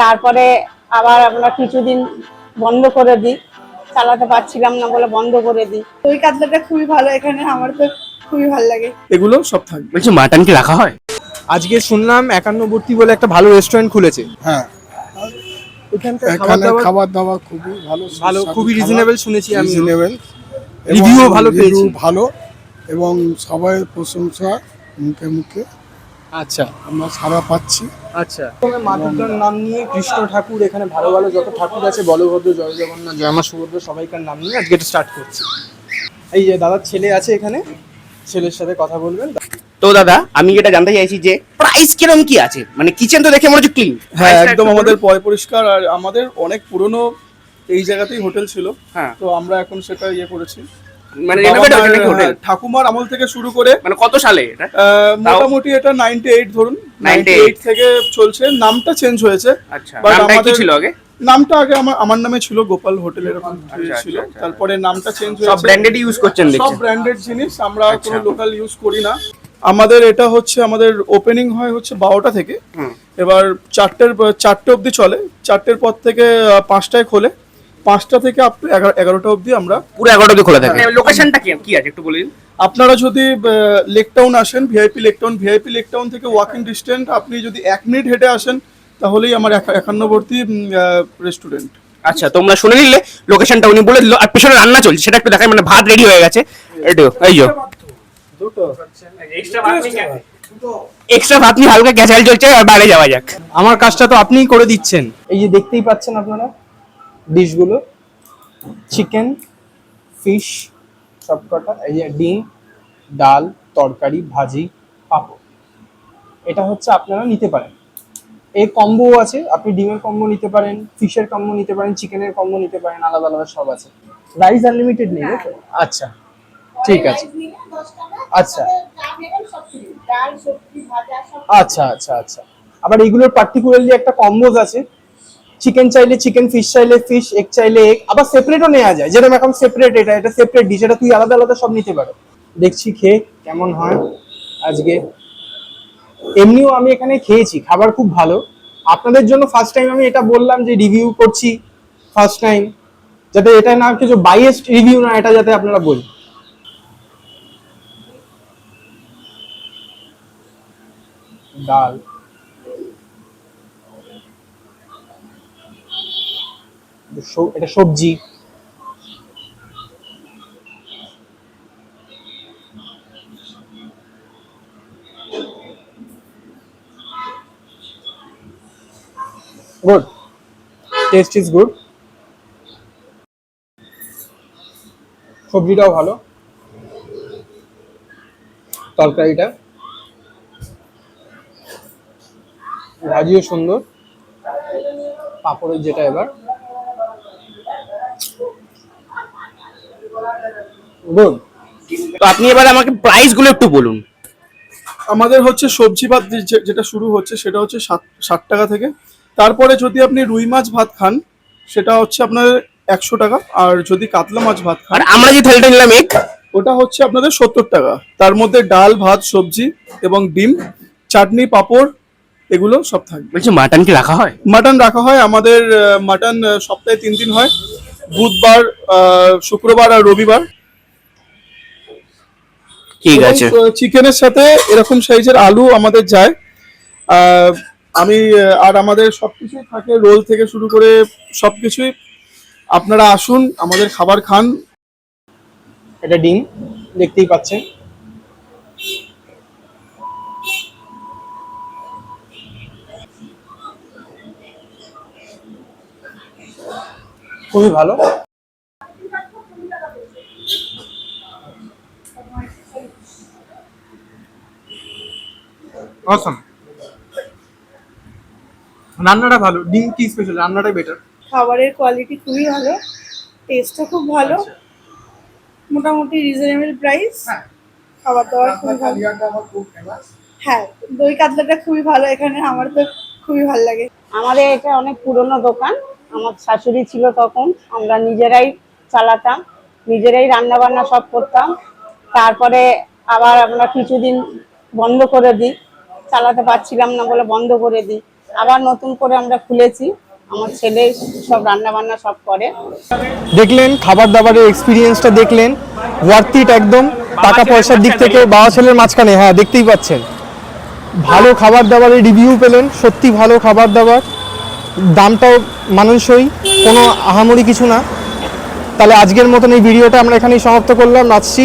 তারপরে আবার আমরা কিছুদিন বন্ধ করে দিই, চালাতে পারছিলাম না বলে বন্ধ করে দিই। দই কাতলাটা খুবই ভালো এখানে, আমার তো খুবই ভালো লাগে। এগুলো সব থাকবে। বলছি মাটন কি রাখা হয়? আজকে শুনলাম 51 বলে একটা ভালো রেস্টুরেন্ট খুলেছে। হ্যাঁ, এখানকার এখানে খাবার দাবার খুবই ভালো, ভালো, সুস্বাদু খুবই খাবার, রিজনেবল শুনেছি আমি। রিজনেবল, রিভিউও ভালো পেয়েছি। ভালো এবং সবাই প্রশংসা মুখে মুখে আচ্ছা আমরা সারা পাচ্ছি। আচ্ছা, মা দুর্গার নাম নিয়ে কৃষ্ণ ঠাকুর, এখানে ভালো ভালো যত ঠাকুর আছে, বলভদ্র, জয় জগন্নাথ, জয় মা সুভদ্র, সবাইকার নাম নিয়ে আজকে এটা স্টার্ট করছি। এই যে দাদার ছেলে আছে এখানে, ছেলের সাথে কথা বলবেন। তো দাদা আমি যেটা জানতে চাইছি যে প্রাইস কিরকম কি আছে, মানে কিচেন তো দেখে মনে হচ্ছে ক্লিন। হ্যাঁ, একদম আমাদের পরিষ্কার। আর আমাদের অনেক পুরনো এই জায়গাতেই হোটেল ছিল। হ্যাঁ, তো আমরা এখন সেটা করেছি, মানে রেনোভেট হয়েছে নাকি হোটেল? ঠাকুমার আমল থেকে শুরু করে মানে কত সালে এটা? মোটামুটি এটা 98 ধরুন, 98 থেকে চলছে। নামটা চেঞ্জ হয়েছে। আচ্ছা, But নামটা কি আমাদের ছিল আগে? নামটা আগে আমার নামে ছিল, গোপাল হোটেল এরকম ছিল। আচ্ছা। তারপরে নামটা চেঞ্জ সব হয়েছে। ব্র্যান্ডেড ইউজ করছেন সব দেখছি। ব্র্যান্ডেড জিনিস, আমরা আচ্ছা। কোনো লোকাল ইউজ করি না। আমাদের এটা হচ্ছে, আমাদের ওপেনিং হয় হচ্ছে 12টা থেকে। এবার 4টে অবধি চলে। 4টের পর থেকে 5টায় খোলে। 5টা থেকে আপ টু 11টা অবধি আমরা পুরো 11টা অবধি খোলা থাকে। লোকেশনটা কি আছে একটু বলে দিন। আপনারা যদি লেক টাউন আসেন, ভিআইপি লেক টাউন থেকে ওয়াকিং ডিস্টেন্স, আপনি যদি 1 মিনিট হেঁটে আসেন তাহলেই আমার 51বর্তী রেস্টুরেন্ট। আচ্ছা, তোমরা শুনে নিলে লোকেশনটা উনি বলে দিল। আর পেছনে রান্না চলছে সেটা একটু দেখাই, মানে ভাত রেডি হয়ে গেছে। রেডি, এই যে এক্সট্রা ভাত নিয়ে হালকা গ্যাসাল চলছে। আর বাইরে যাওয়া যাক। আমার কাজটা তো আপনিই করে দিচ্ছেন। এই যে দেখতেই পাচ্ছেন আপনারা ডিশগুলো, চিকেন, ফিশ সবকটা, এই যে ডিম, ডাল, তরকারি, ভাজি, পাঁপড়, এটা হচ্ছে আপনারা নিতে পারেন। এই কম্বো আছে, আপনি ডিমের কম্বো নিতে পারেন, ফিশের কম্বো নিতে পারেন, চিকেনের কম্বো নিতে পারেন, আলাদা আলাদা সব আছে। রাইস আনলিমিটেড নেই তো? আচ্ছা ঠিক আছে। আচ্ছা আচ্ছা আচ্ছা আচ্ছা। আবার এইগুলোর পার্টিকুলারলি একটা কম্বোজ আছে, চিকেন চাইলে চিকেন, ফিশ চাইলে ফিশ, এগ চাইলে এগ, আবার সেপারেটও নেওয়া যায়। যেরকম এখন সেপারেট, এটা সেপারেট ডিশ, এটা তুই আলাদা আলাদা সব নিতে পারো। দেখছি খেয়ে কেমন হয় আজকে। এমনিও আমি এখানে খেয়েছি, খাবার খুব ভালো। আপনাদের জন্য ফার্স্ট টাইম আমি এটা বললাম যে রিভিউ করছি ফার্স্ট টাইম, যাতে এটা না কিছু বাইয়েস্ট রিভিউ না, এটা যাতে আপনারা বলেন। ডাল, এটা সবজি, গুড, টেস্ট ইজ গুড, সবজিটাও ভালো, তরকারিটা, ভাজিও সুন্দর, পাঁপড়ের যেটা এবার গুড। তো আপনি এবার আমাকে প্রাইস গুলো একটু বলুন। আমাদের হচ্ছে সবজি ভাত যেটা শুরু হচ্ছে সেটা হচ্ছে 60 টাকা থেকে। তারপরে যদি আপনি রুই মাছ ভাত খান সেটা হচ্ছে আপনার 100 টাকা। আর যদি কাতলা মাছ ভাত খান, আর আমরা যে থালিটা নিলাম এক, ওটা হচ্ছে আপনাদের 70 টাকা। তার মধ্যে ডাল, ভাত, সবজি এবং ডিম, চাটনি, পাঁপড়, এগুলো সব থাকবে। বলছি মাটন কি রাখা হয়? মাটন রাখা হয়। আমাদের মাটন সপ্তাহে 3 দিন হয়, বুধবার, শুক্রবার আর রবিবার। ঠিক আছে। চিকেনের সাথে এরকম সাইজের আলু আমাদের যায়। আর আমাদের সবকিছুই থাকে, রোল থেকে শুরু করে সবকিছুই। আপনারা আসুন, আমাদের খাবার খান। এটা ডিম দেখতেই পাচ্ছেন, খুবই ভালো। অসম, রান্নাটা ভালো। ডিম কি স্পেশাল, রান্নাটা বেটার। খাবারের কোয়ালিটি খুবই ভালো, টেস্টও খুব ভালো, মোটামুটি রিজনেবল প্রাইস, খাবার দাবার খুবই ভালো। হ্যাঁ, দই কাতলাটা খুবই ভালো এখানে, আমার তো খুবই ভালো লাগে। আমাদের এটা অনেক পুরনো দোকান, আমার শাশুড়ি ছিল তখন, আমরা নিজেরাই চালাতাম, নিজেরাই রান্না বান্না সব করতাম। তারপরে আবার আমরা কিছুদিন বন্ধ করে দিই, চালাতে পারছিলাম না বলে বন্ধ করে দিই। আবার নতুন করে আমরা খুলেছি। আমার ছেলে সব রান্না বান্না সব করে। দেখলেন খাবার দাবারের এক্সপিরিয়েন্সটা দেখলেন, ওয়ার্থ ইট একদম। টাকা পয়সার দিক থেকে বাবা ছেলের মাঝখানে, হ্যাঁ দেখতেই পাচ্ছেন ভালো খাবার দাবারের রিভিউ পেলেন, সত্যি ভালো খাবার দাবার, দামটাও মানানসই, কোনো আহামরি কিছু না। তাহলে আজকের মতন এই ভিডিওটা আমরা এখানেই সমাপ্ত করলাম। আসছি